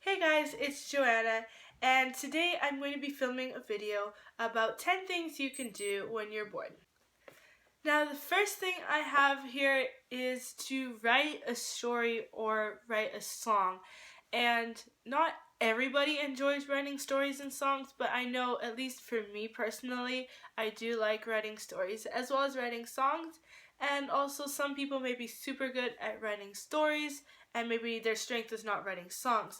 Hey guys, it's Joanna, and today I'm going to be filming a video about 10 things you can do when you're bored. Now, the first thing I have here is to write a story or write a song. And not everybody enjoys writing stories and songs, but I know, at least for me personally, I do like writing stories as well as writing songs. And also, some people may be super good at writing stories, and maybe their strength is not writing songs.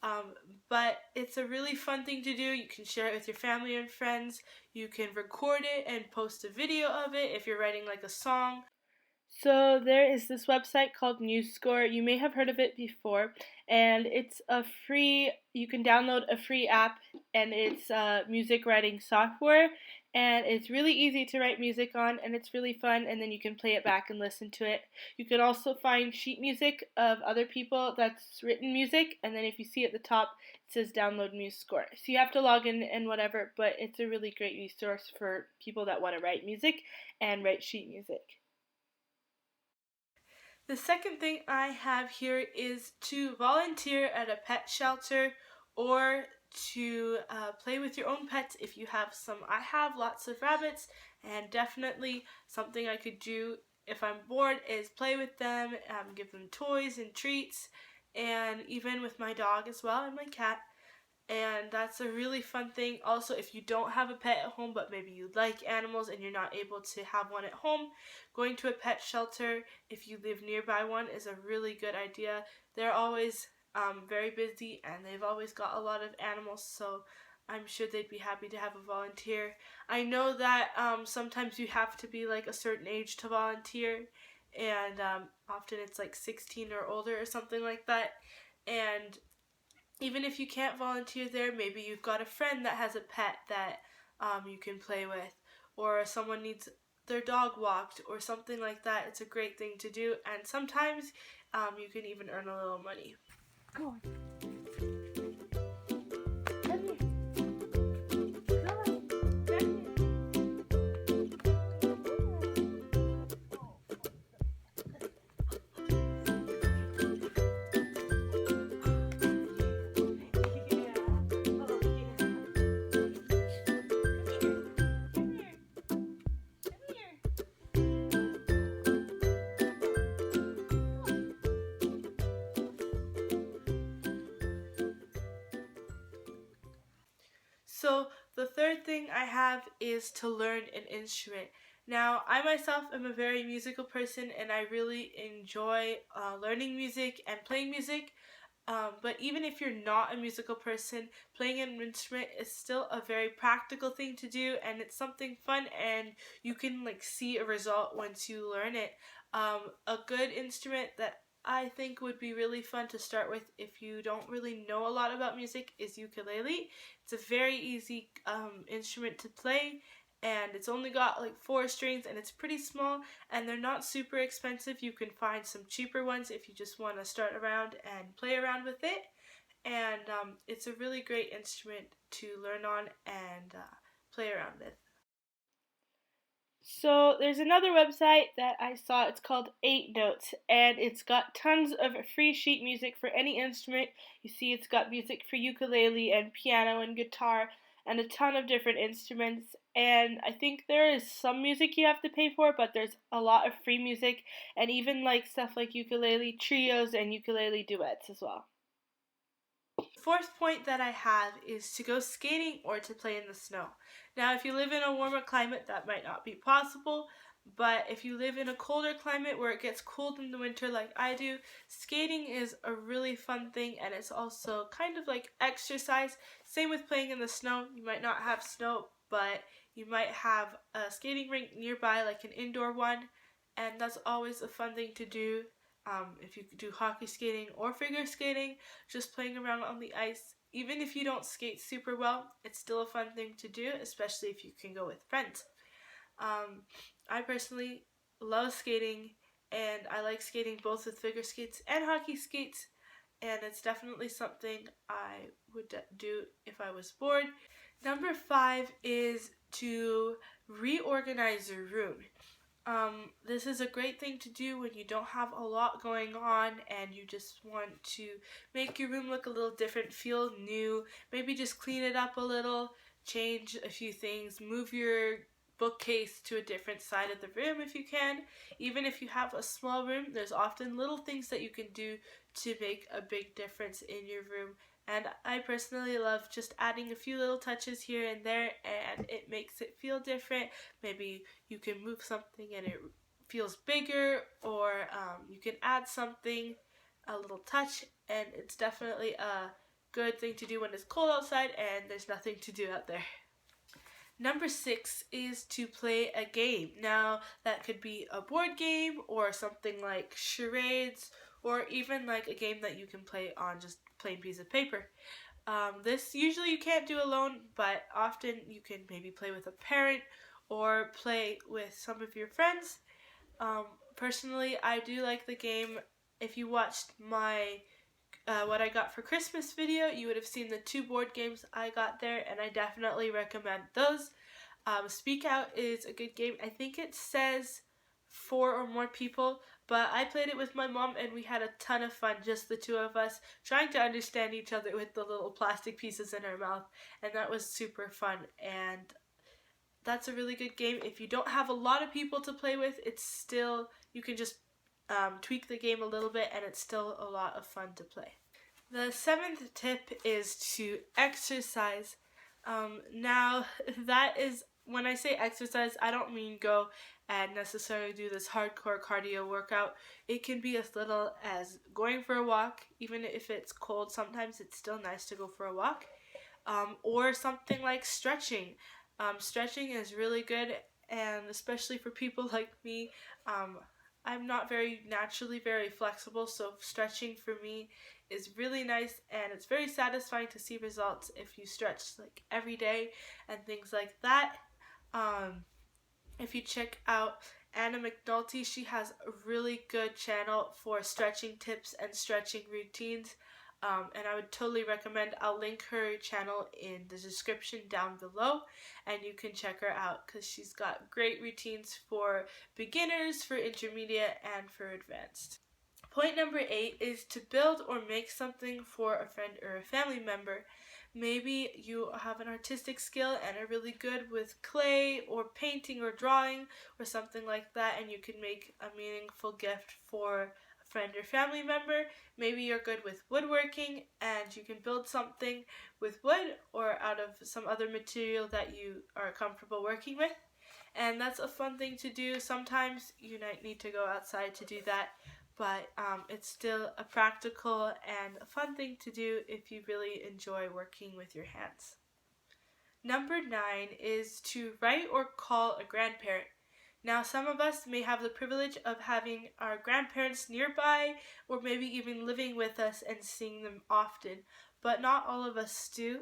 Um, but it's a really fun thing to do. You can share it with your family and friends. You can record it and post a video of it if you're writing like a song. So there is this website called MuseScore. You may have heard of it before, and you can download a free app, and it's music writing software, and it's really easy to write music on, and it's really fun, and then you can play it back and listen to it. You can also find sheet music of other people that's written music, and then if you see at the top, it says download MuseScore. So you have to log in and whatever, but it's a really great resource for people that want to write music and write sheet music. The second thing I have here is to volunteer at a pet shelter or to play with your own pets if you have some. I have lots of rabbits, and definitely something I could do if I'm bored is play with them, give them toys and treats, and even with my dog as well and my cat. And that's a really fun thing. Also, if you don't have a pet at home, but maybe you like animals and you're not able to have one at home, going to a pet shelter, if you live nearby one, is a really good idea. They're always very busy, and they've always got a lot of animals, so I'm sure they'd be happy to have a volunteer. I know that sometimes you have to be like a certain age to volunteer, and often it's like 16 or older or something like that. And even if you can't volunteer there, maybe you've got a friend that has a pet that you can play with, or someone needs their dog walked, or something like that. It's a great thing to do, and sometimes you can even earn a little money. Come on. Come here. Come on. Come here. So the third thing I have is to learn an instrument. Now, I myself am a very musical person, and I really enjoy learning music and playing music. But even if you're not a musical person, playing an instrument is still a very practical thing to do, and it's something fun, and you can like see a result once you learn it. A good instrument that I think would be really fun to start with if you don't really know a lot about music is ukulele. It's a very easy instrument to play, and it's only got like 4 strings, and it's pretty small, and they're not super expensive. You can find some cheaper ones if you just want to start around and play around with it. And it's a really great instrument to learn on and play around with. So there's another website that I saw. It's called 8 Notes, and it's got tons of free sheet music for any instrument. You see, it's got music for ukulele and piano and guitar and a ton of different instruments. And I think there is some music you have to pay for, but there's a lot of free music, and even like stuff like ukulele trios and ukulele duets as well. Fourth point that I have is to go skating or to play in the snow. Now, if you live in a warmer climate, that might not be possible, but if you live in a colder climate where it gets cold in the winter like I do, skating is a really fun thing, and it's also kind of like exercise. Same with playing in the snow. You might not have snow, but you might have a skating rink nearby, like an indoor one, and that's always a fun thing to do. If you do hockey skating or figure skating, just playing around on the ice. Even if you don't skate super well, it's still a fun thing to do, especially if you can go with friends. I personally love skating, and I like skating both with figure skates and hockey skates, and it's definitely something I would do if I was bored. Number 5 is to reorganize your room. This is a great thing to do when you don't have a lot going on and you just want to make your room look a little different, feel new, maybe just clean it up a little, change a few things, move your bookcase to a different side of the room if you can. Even if you have a small room, there's often little things that you can do to make a big difference in your room. And I personally love just adding a few little touches here and there, and it makes it feel different. Maybe you can move something and it feels bigger, or you can add something, a little touch, and it's definitely a good thing to do when it's cold outside and there's nothing to do out there. Number 6 is to play a game. Now, that could be a board game or something like charades, or even like a game that you can play on just plain piece of paper. This usually you can't do alone, but often you can maybe play with a parent or play with some of your friends. Personally, I do like the game. If you watched my what I got for Christmas video, you would have seen the 2 board games I got there, and I definitely recommend those. Speak Out is a good game. I think it says 4 or more people, but I played it with my mom and we had a ton of fun, just the 2 of us, trying to understand each other with the little plastic pieces in our mouth, and that was super fun. And that's a really good game. If you don't have a lot of people to play with, it's still, you can just tweak the game a little bit and it's still a lot of fun to play. The 7th tip is to exercise. Now, that is, when I say exercise, I don't mean go and necessarily do this hardcore cardio workout. It can be as little as going for a walk. Even if it's cold, sometimes it's still nice to go for a walk. Or something like stretching. Stretching is really good, and especially for people like me, I'm not naturally very flexible, so stretching for me is really nice, and it's very satisfying to see results if you stretch like every day and things like that. If you check out Anna McNulty, she has a really good channel for stretching tips and stretching routines. And I would totally recommend, I'll link her channel in the description down below, and you can check her out because she's got great routines for beginners, for intermediate, and for advanced. Point number 8 is to build or make something for a friend or a family member. Maybe you have an artistic skill and are really good with clay or painting or drawing or something like that, and you can make a meaningful gift for friend or family member. Maybe you're good with woodworking and you can build something with wood or out of some other material that you are comfortable working with, and that's a fun thing to do. Sometimes you might need to go outside to do that, but it's still a practical and a fun thing to do if you really enjoy working with your hands. Number 9 is to write or call a grandparent. Now, some of us may have the privilege of having our grandparents nearby, or maybe even living with us and seeing them often, but not all of us do.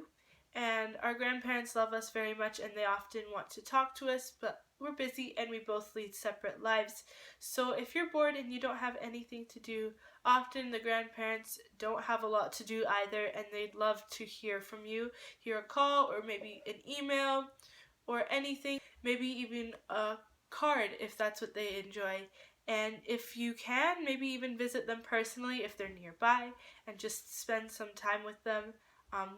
And our grandparents love us very much, and they often want to talk to us, but we're busy and we both lead separate lives. So if you're bored and you don't have anything to do, often the grandparents don't have a lot to do either, and they'd love to hear from you, hear a call, or maybe an email, or anything, maybe even a card if that's what they enjoy. And if you can, maybe even visit them personally if they're nearby and just spend some time with them.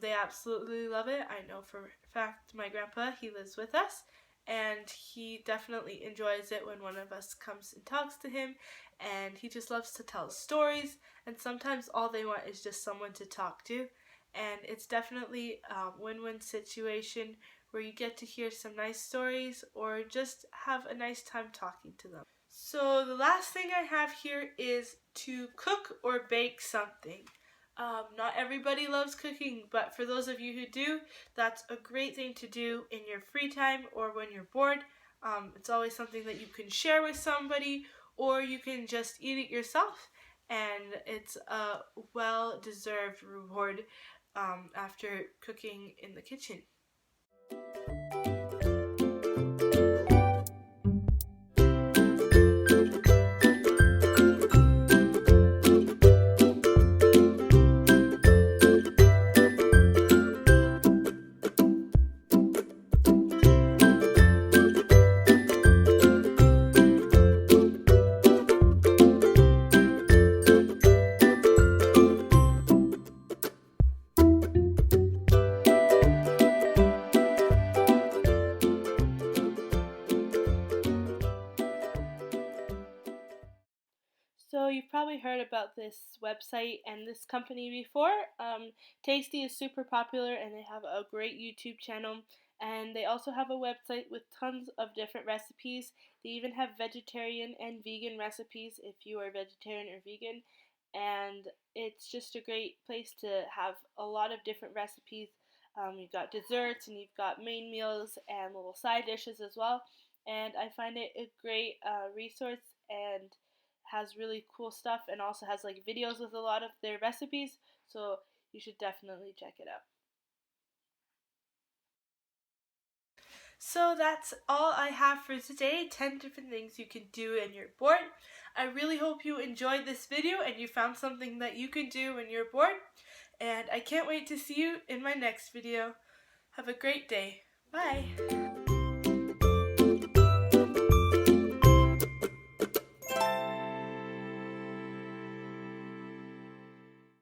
They absolutely love it. I know for a fact my grandpa, he lives with us, and he definitely enjoys it when one of us comes and talks to him, and he just loves to tell stories, and sometimes all they want is just someone to talk to, and it's definitely a win-win situation where you get to hear some nice stories or just have a nice time talking to them. So the last thing I have here is to cook or bake something. Not everybody loves cooking, but for those of you who do, that's a great thing to do in your free time or when you're bored. It's always something that you can share with somebody, or you can just eat it yourself, and it's a well-deserved reward after cooking in the kitchen. definitely heard about this website and this company before. Tasty is super popular and they have a great YouTube channel. And they also have a website with tons of different recipes. They even have vegetarian and vegan recipes if you are vegetarian or vegan. And it's just a great place to have a lot of different recipes. You've got desserts and you've got main meals and little side dishes as well. And I find it a great resource and has really cool stuff and also has like videos with a lot of their recipes. So you should definitely check it out. So that's all I have for today, 10 different things you can do when you're bored. I really hope you enjoyed this video and you found something that you can do when you're bored. And I can't wait to see you in my next video. Have a great day. Bye!